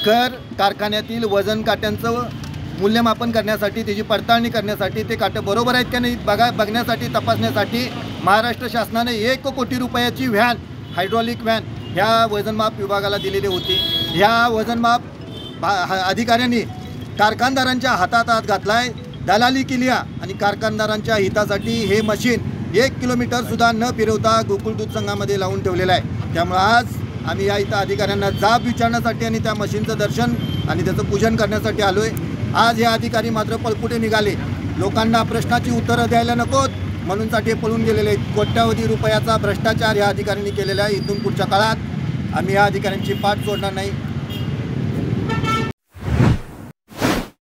साखर कारखान्यातील वजन काट्यांचं मूल्यमापन करण्यासाठी, त्याची पडताळणी करण्यासाठी, ते काटे बरोबर आहेत का नाही बघण्यासाठी, तपासण्यासाठी महाराष्ट्र शासनाने 1 कोटी रुपयाची व्हॅन, हायड्रॉलिक व्हॅन ह्या वजनमाप विभागाला दिलेली होती। ह्या वजनमाप अधिकाऱ्यांनी कारखानदारांच्या हातात घातला आहे, दलाली केली आणि कारखानदारांच्या हितासाठी हे मशीन 1 किलोमीटरसुद्धा न फिरवता गोकुळ दूध संघामध्ये लावून ठेवलेलं आहे। त्यामुळे आज आम्ही या इथं अधिकाऱ्यांना जाब विचारण्यासाठी आणि त्या मशीनचं दर्शन आणि त्याचं पूजन करण्यासाठी आलो आहे। आज हे अधिकारी मात्र पळपुटे निघाले, लोकांना प्रश्नाची उत्तरं द्यायला नकोत म्हणूनसाठी पळून गेलेले आहेत। कोट्यावधी रुपयाचा भ्रष्टाचार या अधिकाऱ्यांनी केलेला आहे। इथून पुढच्या काळात आम्ही या अधिकाऱ्यांची पाठ सोडणार नाही।